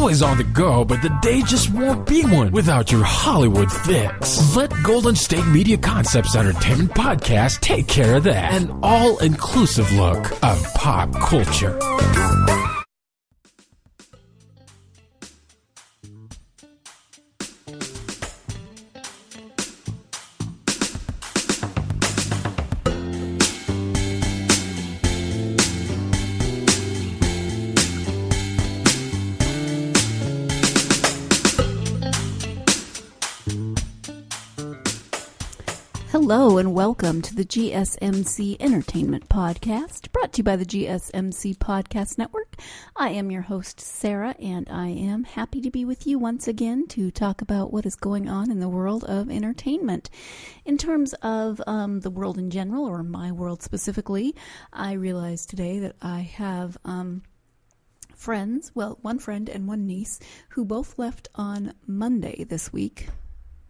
always on the go, but the day just won't be one without your Hollywood fix. Let Golden State Media Concepts Entertainment Podcast take care of that. An all-inclusive look of pop culture. Hello and welcome to the GSMC Entertainment Podcast, brought to you by the GSMC Podcast Network. I am your host, Sarah, and I am happy to be with you once again to talk about what is going on in the world of entertainment. In terms of the world in general, or my world specifically, I realized today that I have friends, well, one friend and one niece, who both left on Monday this week.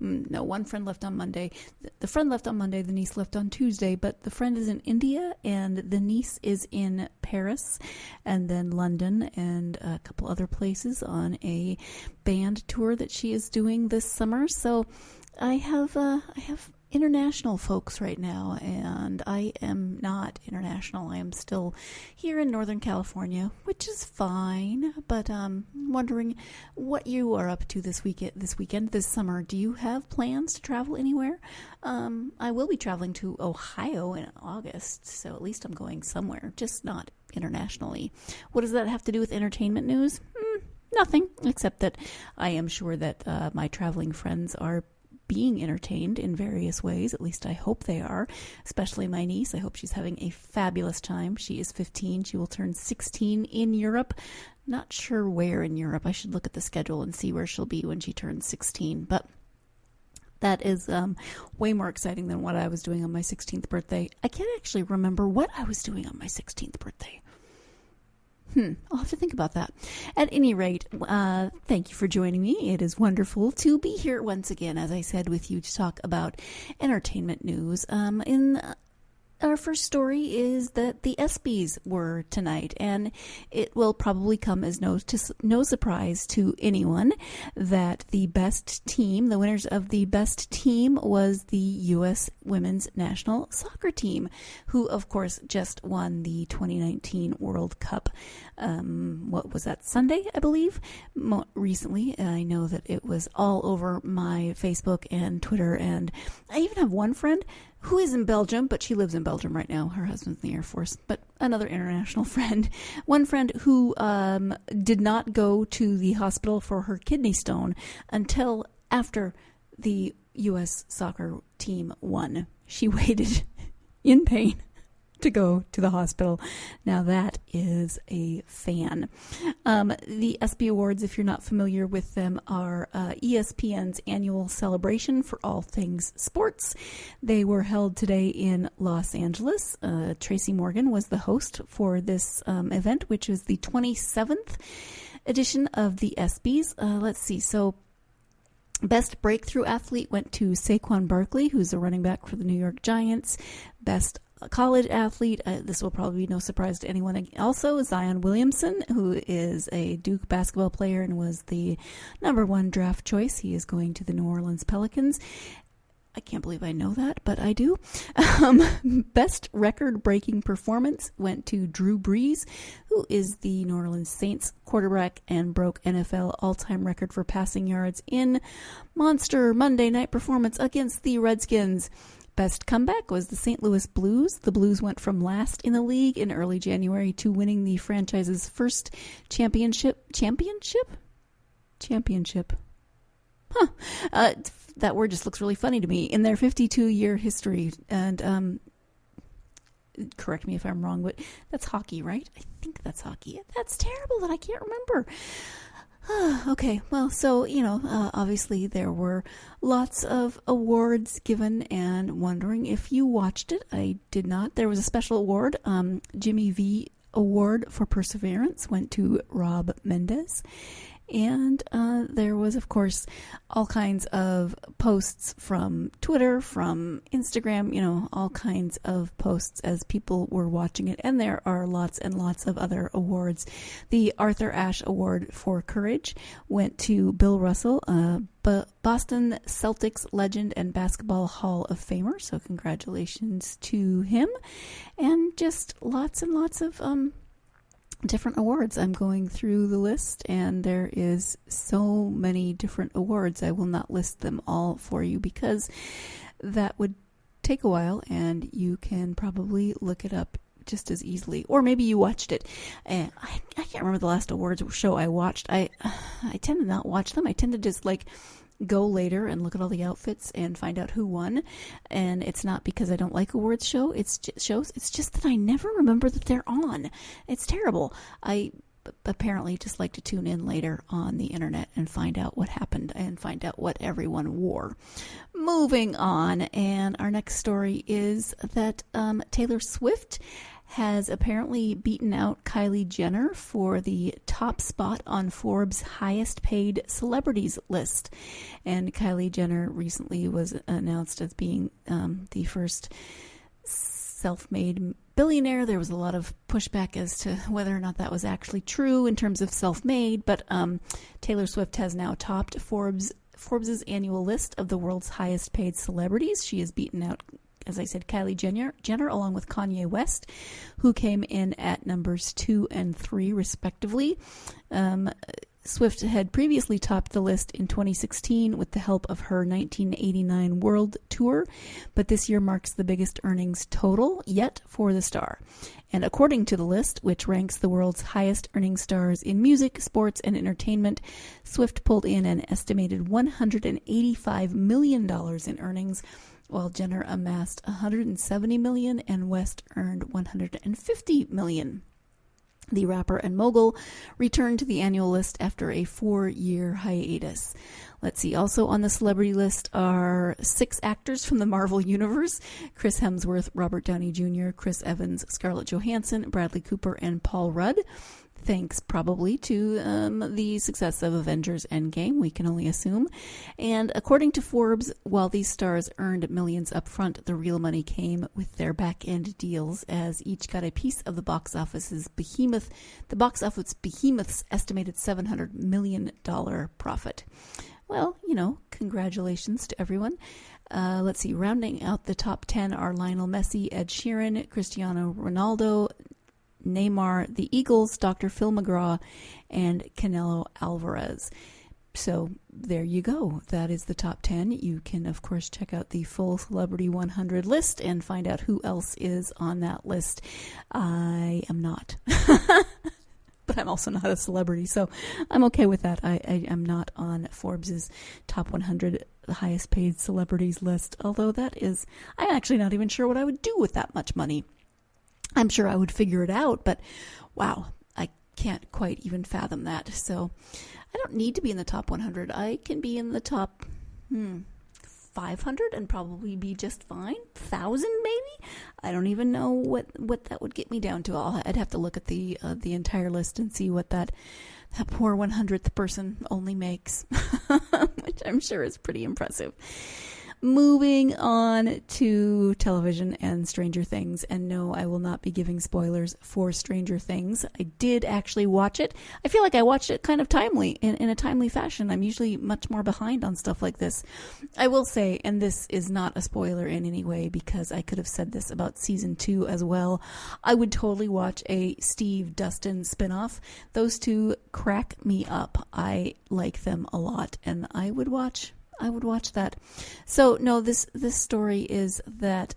No, one friend left on Monday. The friend left on Monday, the niece left on Tuesday, but the friend is in India and the niece is in Paris and then London and a couple other places on a band tour that she is doing this summer. So I have international folks right now, and I am not international. I am still here in Northern California, which is fine, but I'm wondering what you are up to this weekend, this summer. Do you have plans to travel anywhere? I will be traveling to Ohio in August, so at least I'm going somewhere, just not internationally. What does that have to do with entertainment news? Nothing, except that I am sure that my traveling friends are being entertained in various ways. At least I hope they are, especially my niece. I hope she's having a fabulous time. She is 15. She will turn 16 in Europe. Not sure where in Europe. I should look at the schedule and see where she'll be when she turns 16. But that is way more exciting than what I was doing on my 16th birthday. I can't actually remember what I was doing on my 16th birthday. I'll have to think about that. At any rate, thank you for joining me. It is wonderful to be here once again, as I said, with you to talk about entertainment news. Our first story is that the ESPYs were tonight, and it will probably come as no surprise to anyone that the best team, the winners of the best team, was the U.S. women's national soccer team, who, of course, just won the 2019 World Cup. What was that, Sunday, I believe? Recently, I know that it was all over my Facebook and Twitter, and I even have one friend who is in Belgium, but she lives in Belgium right now. Her husband's in the Air Force, but another international friend. One friend who did not go to the hospital for her kidney stone until after the U.S. soccer team won. She waited in pain to go to the hospital. Now that is a fan. The ESPY Awards, if you're not familiar with them, are ESPN's annual celebration for all things sports. They were held today in Los Angeles. Tracy Morgan was the host for this event, which was the 27th edition of the ESPYs. Let's see. So Best breakthrough athlete went to Saquon Barkley, who's a running back for the New York Giants. Best college athlete, this will probably be no surprise to anyone, also Zion Williamson, who is a Duke basketball player and was the #1 draft choice. He is going to the New Orleans Pelicans. I can't believe I know that, but I do. Best record-breaking performance went to Drew Brees, who is the New Orleans Saints quarterback and broke NFL all-time record for passing yards in monster Monday night performance against the Redskins. Best comeback was the St. Louis Blues. The Blues went from last in the league in early January to winning the franchise's first championship. Huh. That word just looks really funny to me. In their 52-year history, and correct me if I'm wrong, but that's hockey, right? I think that's hockey. That's terrible that I can't remember. Okay, well, so, obviously there were lots of awards given, and wondering if you watched it. I did not. There was a special award, Jimmy V Award for Perseverance, went to Rob Mendez. And there was, of course, all kinds of posts from Twitter, from Instagram, all kinds of posts as people were watching it. And there are lots and lots of other awards. The Arthur Ashe Award for Courage went to Bill Russell, Boston Celtics legend and Basketball Hall of Famer. So congratulations to him. And just lots and lots of different awards. I'm going through the list, and there is so many different awards. I will not list them all for you because that would take a while, and you can probably look it up just as easily. Or maybe you watched it. I can't remember the last awards show I watched. I tend to not watch them. I tend to just go later and look at all the outfits and find out who won. And it's not because I don't like awards shows. It's just that I never remember that they're on. It's terrible. I apparently just like to tune in later on the internet and find out what happened and find out what everyone wore. Moving on, and our next story is that Taylor Swift has apparently beaten out Kylie Jenner for the top spot on Forbes' highest paid celebrities list. And Kylie Jenner recently was announced as being the first self-made billionaire. There was a lot of pushback as to whether or not that was actually true in terms of self-made, but Taylor Swift has now topped Forbes' annual list of the world's highest paid celebrities. She has beaten out, as I said, Kylie Jenner, along with Kanye West, who came in at numbers 2 and 3, respectively. Swift had previously topped the list in 2016 with the help of her 1989 World Tour, but this year marks the biggest earnings total yet for the star. And according to the list, which ranks the world's highest earning stars in music, sports, and entertainment, Swift pulled in an estimated $185 million in earnings, while Jenner amassed $170 million and West earned $150 million. The rapper and mogul returned to the annual list after a 4-year hiatus. Let's see, also on the celebrity list are 6 actors from the Marvel Universe: Chris Hemsworth, Robert Downey Jr., Chris Evans, Scarlett Johansson, Bradley Cooper, and Paul Rudd. Thanks probably to the success of Avengers Endgame, we can only assume. And according to Forbes, while these stars earned millions up front, the real money came with their back-end deals, as each got a piece of the box office's behemoth's estimated $700 million profit. Well, congratulations to everyone. Let's see, rounding out the top 10 are Lionel Messi, Ed Sheeran, Cristiano Ronaldo, Neymar, the Eagles, Dr. Phil McGraw, and Canelo Alvarez. So there you go. That is the top 10. You can, of course, check out the full Celebrity 100 list and find out who else is on that list. I am not. But I'm also not a celebrity, so I'm okay with that. I am not on Forbes' top 100 highest paid celebrities list, although I'm actually not even sure what I would do with that much money. I'm sure I would figure it out, but wow, I can't quite even fathom that. So I don't need to be in the top 100. I can be in the top 500 and probably be just fine. 1,000 maybe? I don't even know what that would get me down to. I'd have to look at the entire list and see what that poor 100th person only makes, which I'm sure is pretty impressive. Moving on to television and Stranger Things. And no, I will not be giving spoilers for Stranger Things. I did actually watch it. I feel like I watched it kind of timely, in a timely fashion. I'm usually much more behind on stuff like this. I will say, and this is not a spoiler in any way because I could have said this about season 2 as well, I would totally watch a Steve Dustin spinoff. Those two crack me up. I like them a lot, and I would watch that. So no, this story is that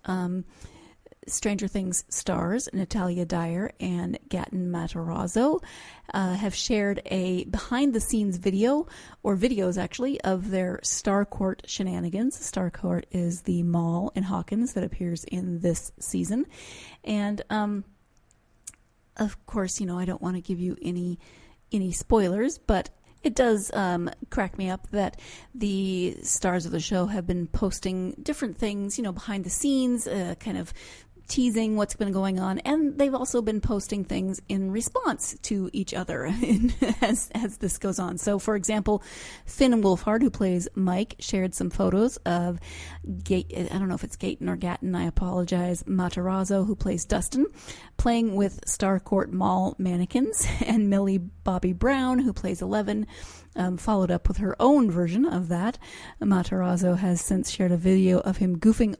Stranger Things stars Natalia Dyer and Gaten Matarazzo have shared a behind-the-scenes videos actually, of their Starr Court shenanigans. Starr Court is the mall in Hawkins that appears in this season. And of course, I don't want to give you any spoilers, but it does crack me up that the stars of the show have been posting different things, behind the scenes, kind of teasing what's been going on, and they've also been posting things in response to each other as this goes on. So, for example, Finn Wolfhard, who plays Mike, shared some photos of I don't know if it's Gaten or Gatton, I apologize, Matarazzo, who plays Dustin, playing with Starcourt Mall mannequins, and Millie Bobby Brown, who plays Eleven, followed up with her own version of that. Matarazzo has since shared a video of him goofing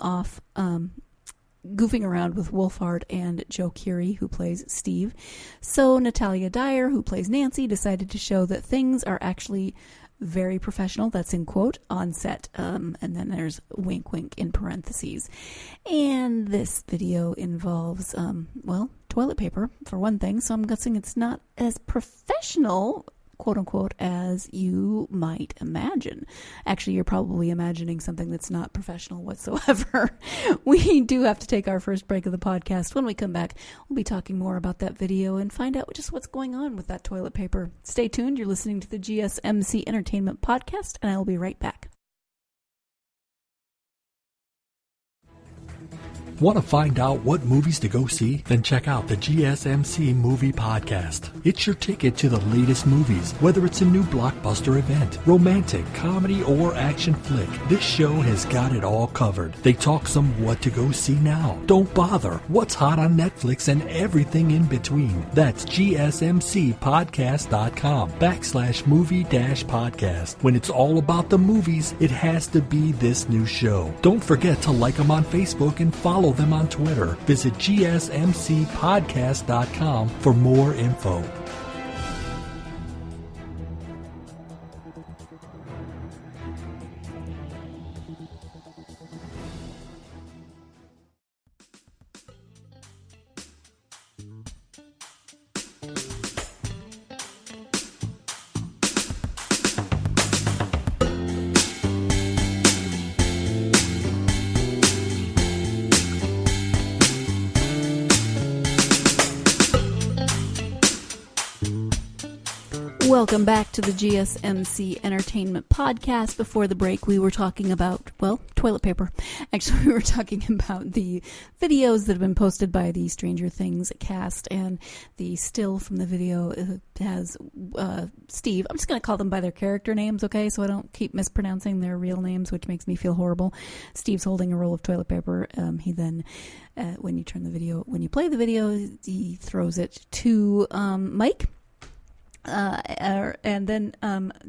around with Wolfhard and Joe Curie, who plays Steve. So Natalia Dyer, who plays Nancy, decided to show that things are actually very professional, that's in quote, on set. And then there's wink wink in parentheses. And this video involves, toilet paper, for one thing. So I'm guessing it's not as professional, quote unquote, as you might imagine. Actually, you're probably imagining something that's not professional whatsoever. We do have to take our first break of the podcast. When we come back, we'll be talking more about that video and find out just what's going on with that toilet paper. Stay tuned. You're listening to the GSMC Entertainment Podcast, and I will be right back. Want to find out what movies to go see? Then check out the GSMC Movie Podcast. It's your ticket to the latest movies, whether it's a new blockbuster event, romantic, comedy, or action flick. This show has got it all covered. They talk some what to go see now, don't bother, what's hot on Netflix, and everything in between. That's GSMCpodcast.com/movie-podcast. When it's all about the movies, it has to be this new show. Don't forget to like them on Facebook and follow them on Twitter. Visit GSMCpodcast.com for more info. Welcome back to the GSMC Entertainment Podcast. Before the break, we were talking about, toilet paper. Actually, we were talking about the videos that have been posted by the Stranger Things cast, and the still from the video has Steve. I'm just going to call them by their character names, okay, so I don't keep mispronouncing their real names, which makes me feel horrible. Steve's holding a roll of toilet paper. He then, when you play the video, he throws it to Mike. And then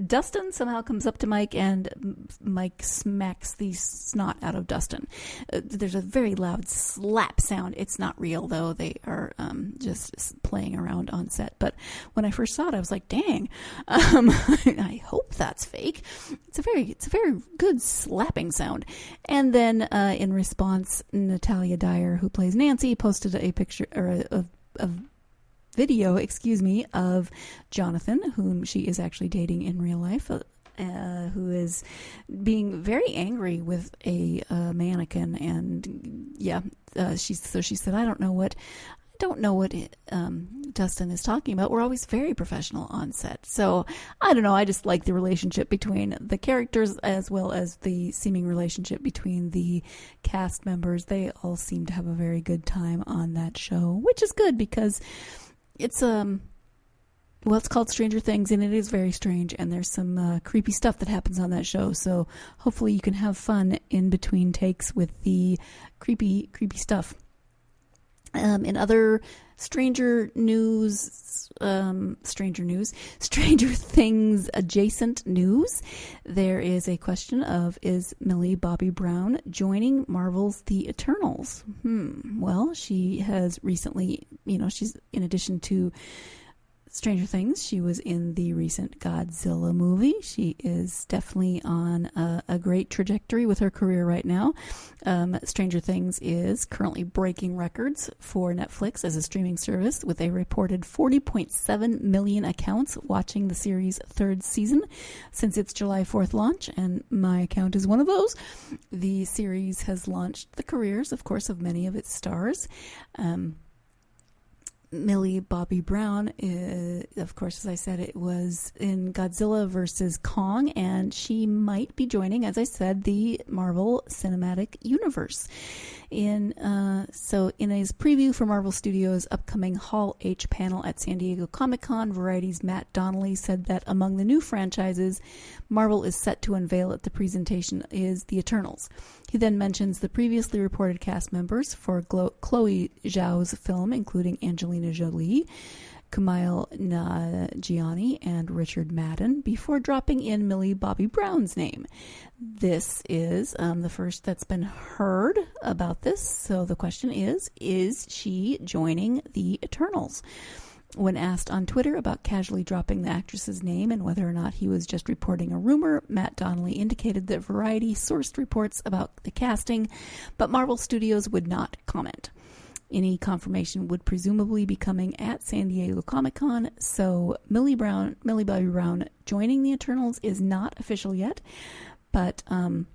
Dustin somehow comes up to Mike, and Mike smacks the snot out of Dustin. There's a very loud slap sound. It's not real, though. They are just playing around on set. But when I first saw it, I was like, dang, I hope that's fake. It's a very good slapping sound. And then in response, Natalia Dyer, who plays Nancy, posted a picture or a video, of Jonathan, whom she is actually dating in real life, who is being very angry with a mannequin, and she said, I don't know what Dustin is talking about. We're always very professional on set. So I don't know. I just like the relationship between the characters as well as the seeming relationship between the cast members. They all seem to have a very good time on that show, which is good because it's it's called Stranger Things, and it is very strange, and there's some creepy stuff that happens on that show, so hopefully you can have fun in between takes with the creepy stuff. In other Stranger Things adjacent news, there is a question of, is Millie Bobby Brown joining Marvel's The Eternals? Well, she has recently, she's, in addition to Stranger Things, she was in the recent Godzilla movie. She is definitely on a great trajectory with her career right now. Stranger Things is currently breaking records for Netflix as a streaming service, with a reported 40.7 million accounts watching the series' third season since its July 4th launch, and my account is one of those. The series has launched the careers, of course, of many of its stars. Millie Bobby Brown, of course, as I said, it was in Godzilla versus Kong, and she might be joining, as I said, the Marvel Cinematic Universe. In his preview for Marvel Studios' upcoming Hall H panel at San Diego Comic-Con, Variety's Matt Donnelly said that among the new franchises Marvel is set to unveil at the presentation is the Eternals. He then mentions the previously reported cast members for Chloe Zhao's film, including Angelina Jolie, Kumail Nanjiani, and Richard Madden, before dropping in Millie Bobby Brown's name. This is the first that's been heard about this, so the question is she joining the Eternals? When asked on Twitter about casually dropping the actress's name and whether or not he was just reporting a rumor, Matt Donnelly indicated that Variety sourced reports about the casting, but Marvel Studios would not comment. Any confirmation would presumably be coming at San Diego Comic-Con, so Millie Bobby Brown joining the Eternals is not official yet, but then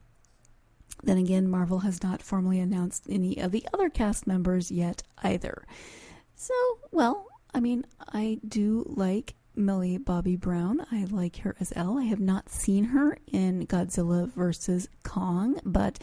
again, Marvel has not formally announced any of the other cast members yet either. So, well, I mean, I do like Millie Bobby Brown. I like her as Elle. I have not seen her in Godzilla versus Kong, but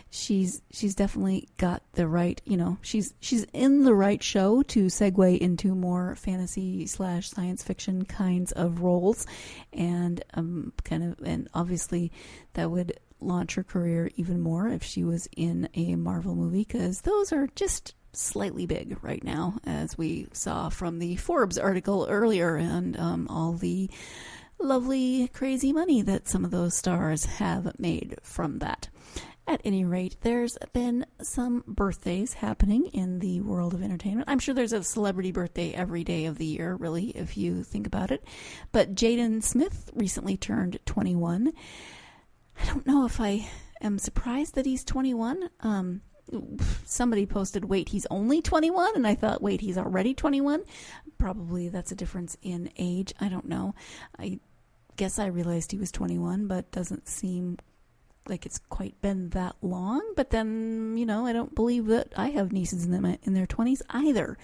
she's definitely got the right, she's in the right show to segue into more fantasy / science fiction kinds of roles, and and obviously that would launch her career even more if she was in a Marvel movie, because those are just slightly big right now, as we saw from the Forbes article earlier, and all the lovely crazy money that some of those stars have made from that. At any rate, there's been some birthdays happening in the world of entertainment. I'm sure there's a celebrity birthday every day of the year, really, if you think about it. But Jaden Smith recently turned 21. I don't know if I am surprised that he's 21. Somebody posted, wait, he's only 21? And I thought, wait, he's already 21? Probably that's a difference in age. I don't know. I guess I realized he was 21, but doesn't seem like it's quite been that long. But then, I don't believe that I have nieces in their 20s either.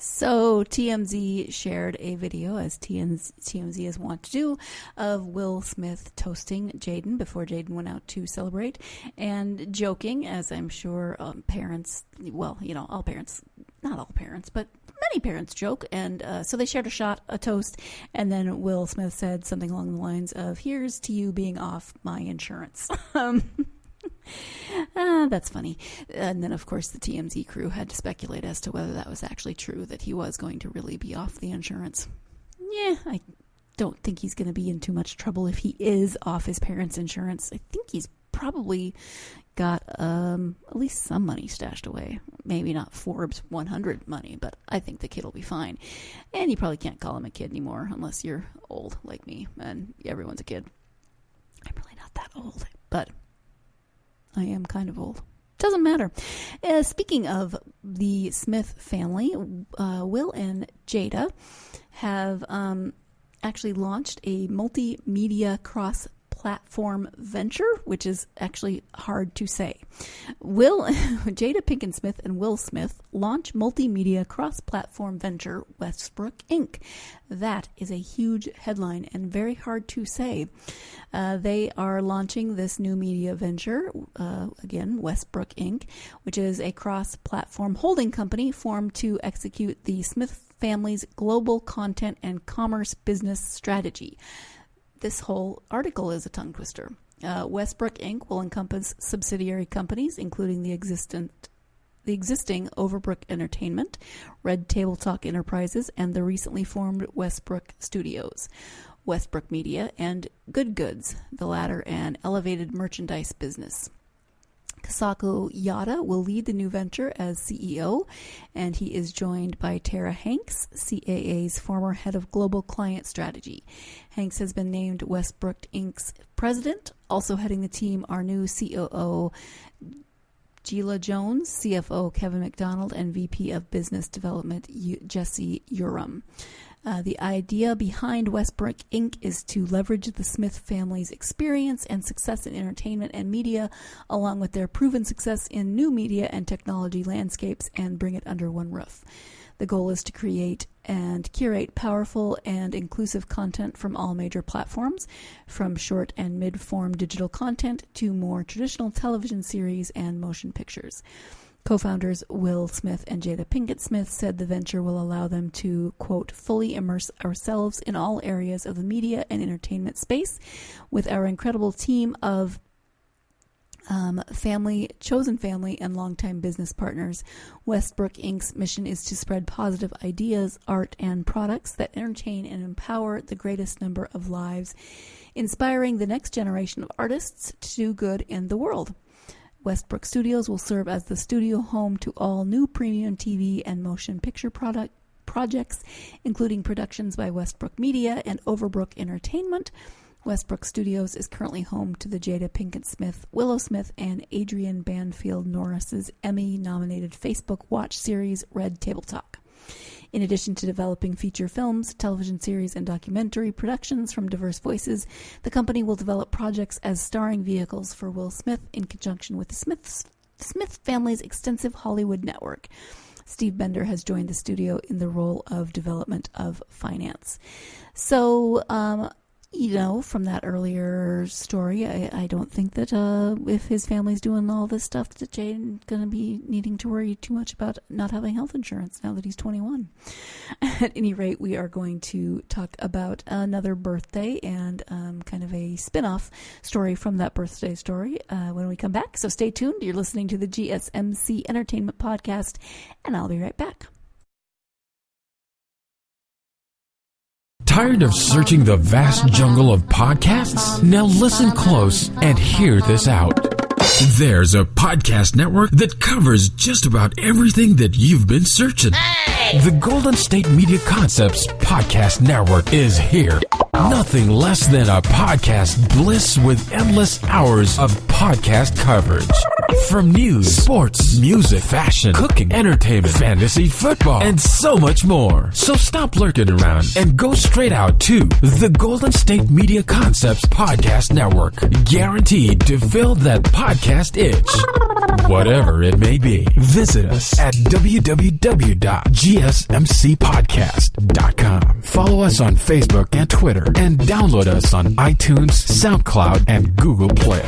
So TMZ shared a video, as TMZ is wont to do, of Will Smith toasting Jaden before Jaden went out to celebrate, and joking, as I'm sure parents, all parents, not all parents, but many parents joke, and so they shared a toast, and then Will Smith said something along the lines of, "Here's to you being off my insurance." That's funny. And then, of course, the TMZ crew had to speculate as to whether that was actually true, that he was going to really be off the insurance. Yeah, I don't think he's going to be in too much trouble if he is off his parents' insurance. I think he's probably got at least some money stashed away. Maybe not Forbes 100 money, but I think the kid will be fine. And you probably can't call him a kid anymore unless you're old like me, and everyone's a kid. I'm really not that old, but I am kind of old. Doesn't matter. Speaking of the Smith family, Will and Jada have actually launched a multimedia cross-platform venture, which is actually hard to say. Jada Pinkett Smith and Will Smith launch multimedia cross-platform venture Westbrook Inc. That is a huge headline and very hard to say. They are launching this new media venture, again, Westbrook Inc., which is a cross-platform holding company formed to execute the Smith family's global content and commerce business strategy. This whole article is a tongue twister. Westbrook Inc. will encompass subsidiary companies, including the existing Overbrook Entertainment, Red Table Talk Enterprises, and the recently formed Westbrook Studios, Westbrook Media, and Good Goods, the latter an elevated merchandise business. Kasako Yada will lead the new venture as CEO, and he is joined by Tara Hanks, CAA's former head of global client strategy. Hanks has been named Westbrook Inc.'s president. Also heading the team are new COO Gila Jones, CFO Kevin McDonald, and VP of Business Development Jesse Urim. The idea behind Westbrook Inc. is to leverage the Smith family's experience and success in entertainment and media, along with their proven success in new media and technology landscapes, and bring it under one roof. The goal is to create and curate powerful and inclusive content from all major platforms, from short and mid-form digital content to more traditional television series and motion pictures. Co-founders Will Smith and Jada Pinkett Smith said the venture will allow them to, quote, fully immerse ourselves in all areas of the media and entertainment space with our incredible team of chosen family and longtime business partners. Westbrook Inc.'s mission is to spread positive ideas, art, and products that entertain and empower the greatest number of lives, inspiring the next generation of artists to do good in the world. Westbrook Studios will serve as the studio home to all new premium TV and motion picture projects, including productions by Westbrook Media and Overbrook Entertainment. Westbrook Studios is currently home to the Jada Pinkett Smith, Willow Smith, and Adrian Banfield Norris's Emmy-nominated Facebook Watch series Red Table Talk. In addition to developing feature films, television series, and documentary productions from diverse voices, the company will develop projects as starring vehicles for Will Smith in conjunction with the Smith family's extensive Hollywood network. Steve Bender has joined the studio in the role of Development of Finance. So, from that earlier story, I don't think that if his family's doing all this stuff, that Jaden's going to be needing to worry too much about not having health insurance now that he's 21. At any rate, we are going to talk about another birthday and kind of a spin-off story from that birthday story when we come back. So stay tuned. You're listening to the GSMC Entertainment Podcast, and I'll be right back. Tired of searching the vast jungle of podcasts? Now listen close and hear this out. There's a podcast network that covers just about everything that you've been searching. Hey! The Golden State Media Concepts Podcast Network is here. Nothing less than a podcast bliss with endless hours of podcast coverage. From news, sports, music, fashion, cooking, entertainment, fantasy, football, and so much more. So stop lurking around and go straight out to the Golden State Media Concepts Podcast Network. Guaranteed to fill that podcast itch. Whatever it may be. Visit us at www.gsmcpodcast.com. Follow us on Facebook and Twitter, and download us on iTunes, SoundCloud, and Google Play.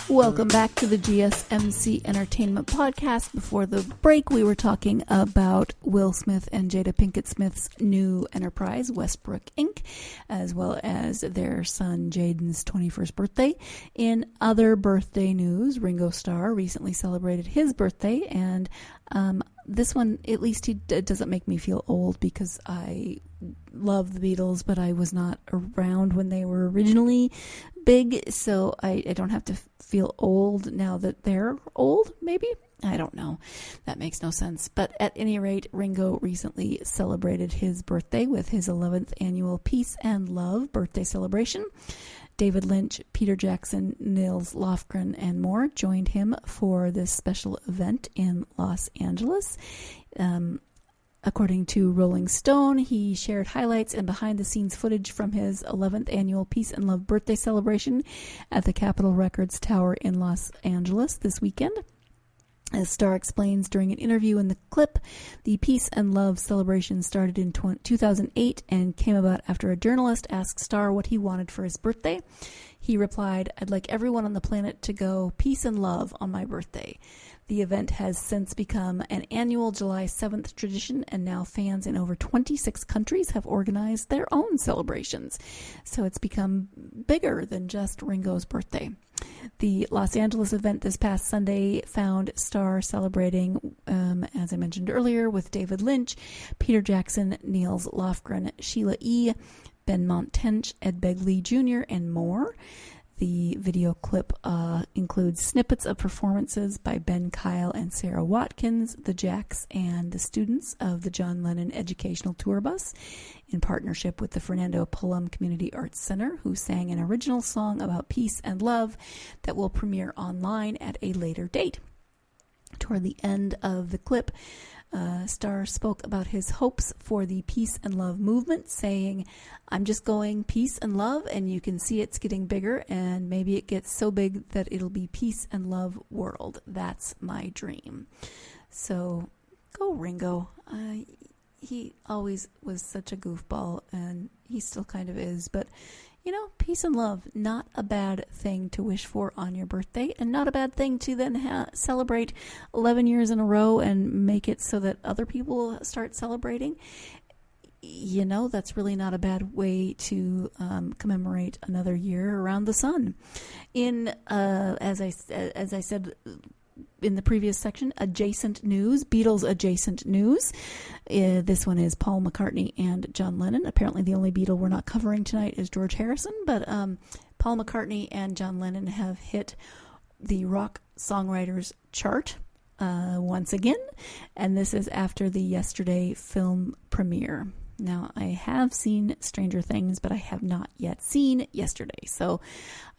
Welcome back to the GSMC Entertainment Podcast. Before the break, we were talking about Will Smith and Jada Pinkett Smith's new enterprise, Westbrook Inc., as well as their son Jaden's 21st birthday. In other birthday news, Ringo Starr recently celebrated his birthday, and this one, at least it doesn't make me feel old because I love the Beatles, but I was not around when they were originally big, so I don't have to feel old now that they're old, maybe? I don't know. That makes no sense. But at any rate, Ringo recently celebrated his birthday with his 11th annual Peace and Love birthday celebration. David Lynch, Peter Jackson, Nils Lofgren, and more joined him for this special event in Los Angeles. According to Rolling Stone, he shared highlights and behind-the-scenes footage from his 11th annual Peace and Love birthday celebration at the Capitol Records Tower in Los Angeles this weekend. As Starr explains during an interview in the clip, the Peace and Love celebration started in 2008 and came about after a journalist asked Starr what he wanted for his birthday. He replied, "I'd like everyone on the planet to go peace and love on my birthday." The event has since become an annual July 7th tradition, and now fans in over 26 countries have organized their own celebrations. So it's become bigger than just Ringo's birthday. The Los Angeles event this past Sunday found Starr celebrating, as I mentioned earlier, with David Lynch, Peter Jackson, Nils Lofgren, Sheila E., Ben Montench, Ed Begley Jr., and more. The video clip includes snippets of performances by Ben Kyle and Sarah Watkins, the Jacks, and the students of the John Lennon Educational Tour Bus in partnership with the Fernando Pullum Community Arts Center, who sang an original song about peace and love that will premiere online at a later date. Toward the end of the clip, Starr spoke about his hopes for the peace and love movement, saying, "I'm just going peace and love, and you can see it's getting bigger, and maybe it gets so big that it'll be peace and love world. That's my dream." So, go Ringo. He always was such a goofball, and he still kind of is, but peace and love, not a bad thing to wish for on your birthday, and not a bad thing to then celebrate 11 years in a row and make it so that other people start celebrating. That's really not a bad way to commemorate another year around the sun. As I said in the previous section, adjacent news, Beatles adjacent news. This one is Paul McCartney and John Lennon. Apparently the only Beatle we're not covering tonight is George Harrison, but Paul McCartney and John Lennon have hit the rock songwriters chart once again, and this is after the yesterday film premiere. Now, I have seen Stranger Things, but I have not yet seen Yesterday, so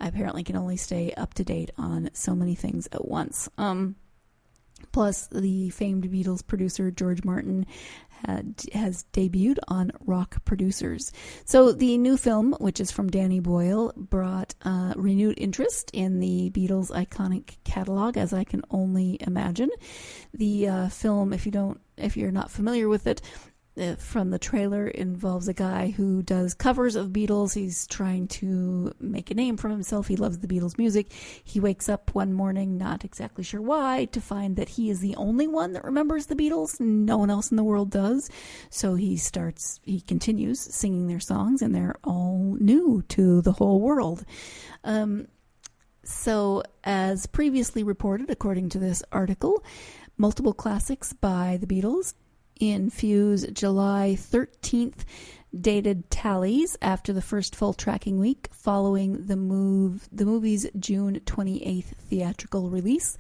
I apparently can only stay up to date on so many things at once. Plus, the famed Beatles producer George Martin has debuted on Rock Producers. So the new film, which is from Danny Boyle, brought renewed interest in the Beatles' iconic catalog, as I can only imagine. The film, if you're not familiar with it, from the trailer, involves a guy who does covers of Beatles. He's trying to make a name for himself. He loves the Beatles music. He wakes up one morning, not exactly sure why, to find that he is the only one that remembers the Beatles. No one else in the world does. So he continues singing their songs, and they're all new to the whole world. So as previously reported, according to this article, multiple classics by the Beatles infuse July 13th dated tallies after the first full tracking week following the movie's June 28th theatrical release.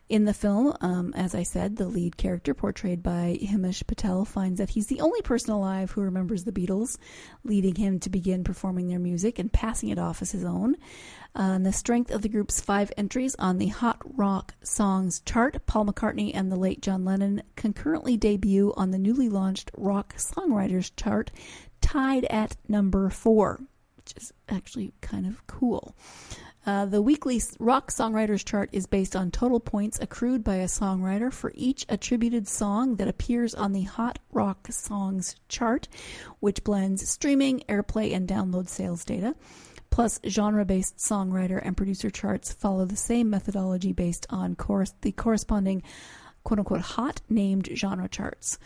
In the film, as I said, the lead character, portrayed by Himesh Patel, finds that he's the only person alive who remembers the Beatles, leading him to begin performing their music and passing it off as his own. On the strength of the group's 5 entries on the Hot Rock Songs chart, Paul McCartney and the late John Lennon concurrently debut on the newly launched Rock Songwriters chart, tied at number 4, which is actually kind of cool. The weekly Rock Songwriters chart is based on total points accrued by a songwriter for each attributed song that appears on the Hot Rock Songs chart, which blends streaming, airplay, and download sales data. Plus, genre-based songwriter and producer charts follow the same methodology based on the corresponding quote-unquote hot named genre charts.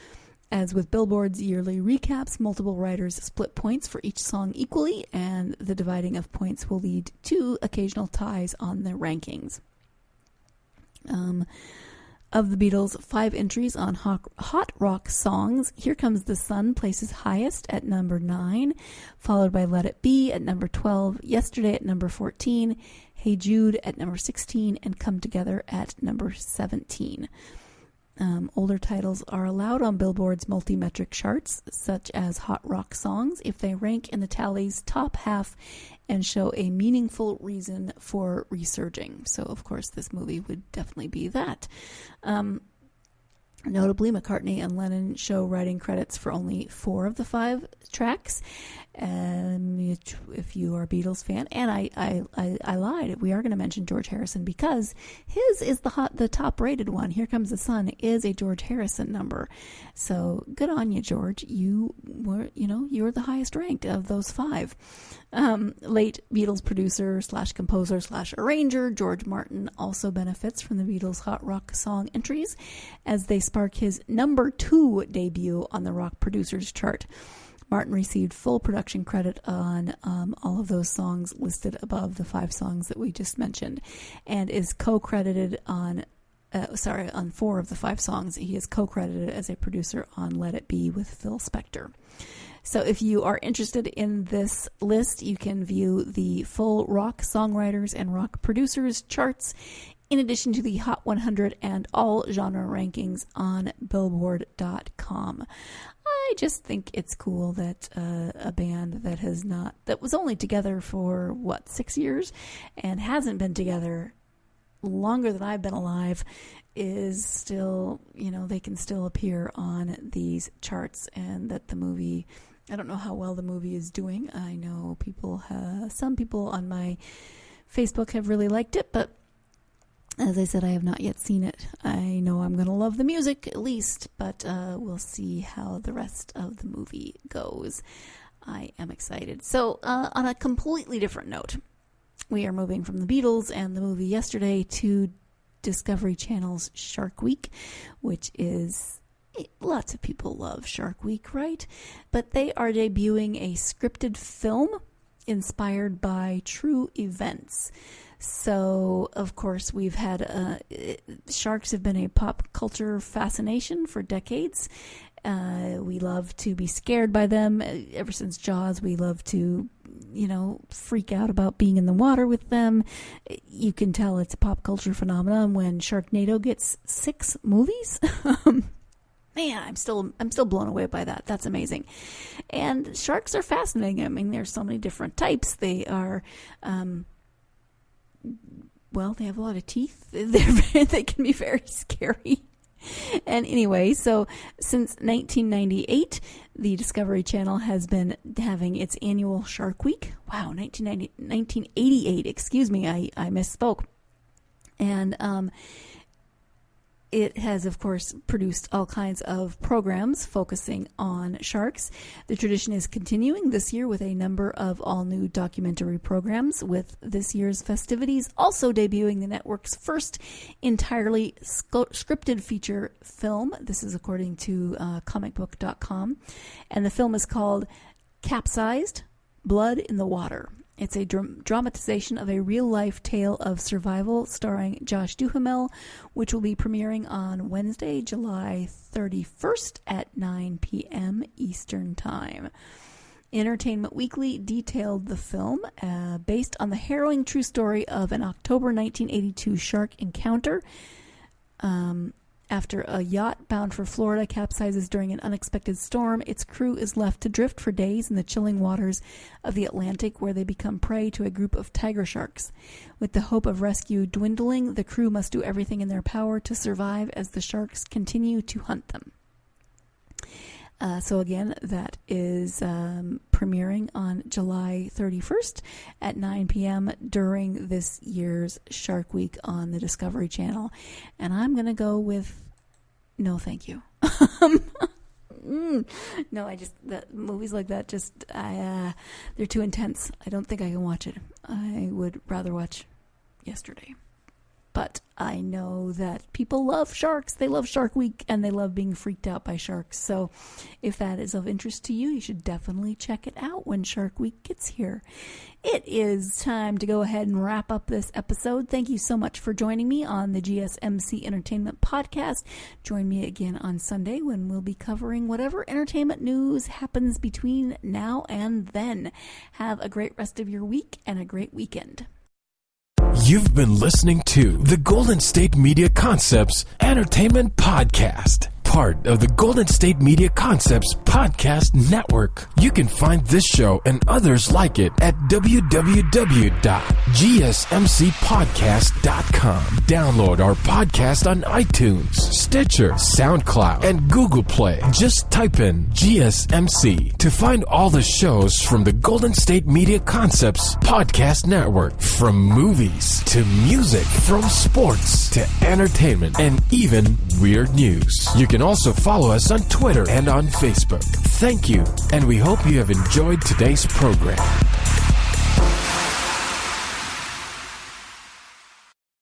As with Billboard's yearly recaps, multiple writers split points for each song equally, and the dividing of points will lead to occasional ties on the rankings. Of the Beatles' 5 entries on Hot Rock Songs, Here Comes the Sun places highest at number 9, followed by Let It Be at number 12, Yesterday at number 14, Hey Jude at number 16, and Come Together at number 17. Older titles are allowed on Billboard's multi-metric charts, such as Hot Rock Songs, if they rank in the tally's top half and show a meaningful reason for resurging. So, of course, this movie would definitely be that. Notably, McCartney and Lennon show writing credits for only 4 of the 5 tracks. If you are a Beatles fan, and I lied, we are going to mention George Harrison because his is the top rated one. Here Comes the Sun is a George Harrison number, so good on you, George. You were the highest ranked of those 5. Late Beatles producer / composer / arranger George Martin also benefits from the Beatles' Hot Rock Song entries, as they spark his number 2 debut on the Rock Producers chart. Martin received full production credit on all of those songs listed above, the 5 songs that we just mentioned, and is co-credited on 4 of the 5 songs. He is co-credited as a producer on Let It Be with Phil Spector. So if you are interested in this list, you can view the full rock songwriters and rock producers charts, in addition to the Hot 100 and all genre rankings on Billboard.com. I just think it's cool that a band that was only together for 6 years and hasn't been together longer than I've been alive is still, they can still appear on these charts, and that the movie, I don't know how well the movie is doing. I know some people on my Facebook have really liked it, but as I said, I have not yet seen it. I know I'm going to love the music at least, but we'll see how the rest of the movie goes. I am excited. So on a completely different note, we are moving from the Beatles and the movie yesterday to Discovery Channel's Shark Week, which is, lots of people love Shark Week, right? But they are debuting a scripted film inspired by true events. So, of course, we've had sharks have been a pop culture fascination for decades. We love to be scared by them. Ever since Jaws, we love to, freak out about being in the water with them. You can tell it's a pop culture phenomenon when Sharknado gets 6 movies. Man, I'm still blown away by that. That's amazing. And sharks are fascinating. I mean, there's so many different types. They are, they have a lot of teeth. They can be very scary. And anyway, so since 1998, the Discovery Channel has been having its annual Shark Week. Wow, 1988, excuse me, I misspoke. And it has, of course, produced all kinds of programs focusing on sharks. The tradition is continuing this year with a number of all-new documentary programs, with this year's festivities also debuting the network's first entirely scripted feature film. This is according to comicbook.com. And the film is called Capsized: Blood in the Water. It's a dramatization of a real-life tale of survival starring Josh Duhamel, which will be premiering on Wednesday, July 31st at 9 p.m. Eastern Time. Entertainment Weekly detailed the film based on the harrowing true story of an October 1982 shark encounter. After a yacht bound for Florida capsizes during an unexpected storm, its crew is left to drift for days in the chilling waters of the Atlantic, where they become prey to a group of tiger sharks. With the hope of rescue dwindling, the crew must do everything in their power to survive as the sharks continue to hunt them. So again, that is premiering on July 31st at 9 p.m. during this year's Shark Week on the Discovery Channel. And I'm going to go with no thank you. No, movies like that they're too intense. I don't think I can watch it. I would rather watch yesterday. But I know that people love sharks. They love Shark Week, and they love being freaked out by sharks. So if that is of interest to you, you should definitely check it out when Shark Week gets here. It is time to go ahead and wrap up this episode. Thank you so much for joining me on the GSMC Entertainment Podcast. Join me again on Sunday when we'll be covering whatever entertainment news happens between now and then. Have a great rest of your week and a great weekend. You've been listening to the Golden State Media Concepts Entertainment Podcast, part of the Golden State Media Concepts Podcast Network. You can find this show and others like it at www.gsmcpodcast.com. Download our podcast on iTunes, Stitcher, SoundCloud, and Google Play. Just type in GSMC to find all the shows from the Golden State Media Concepts Podcast Network. From movies to music, from sports to entertainment, and even weird news. You can also follow us on Twitter and on Facebook. Thank you, and we hope you have enjoyed today's program.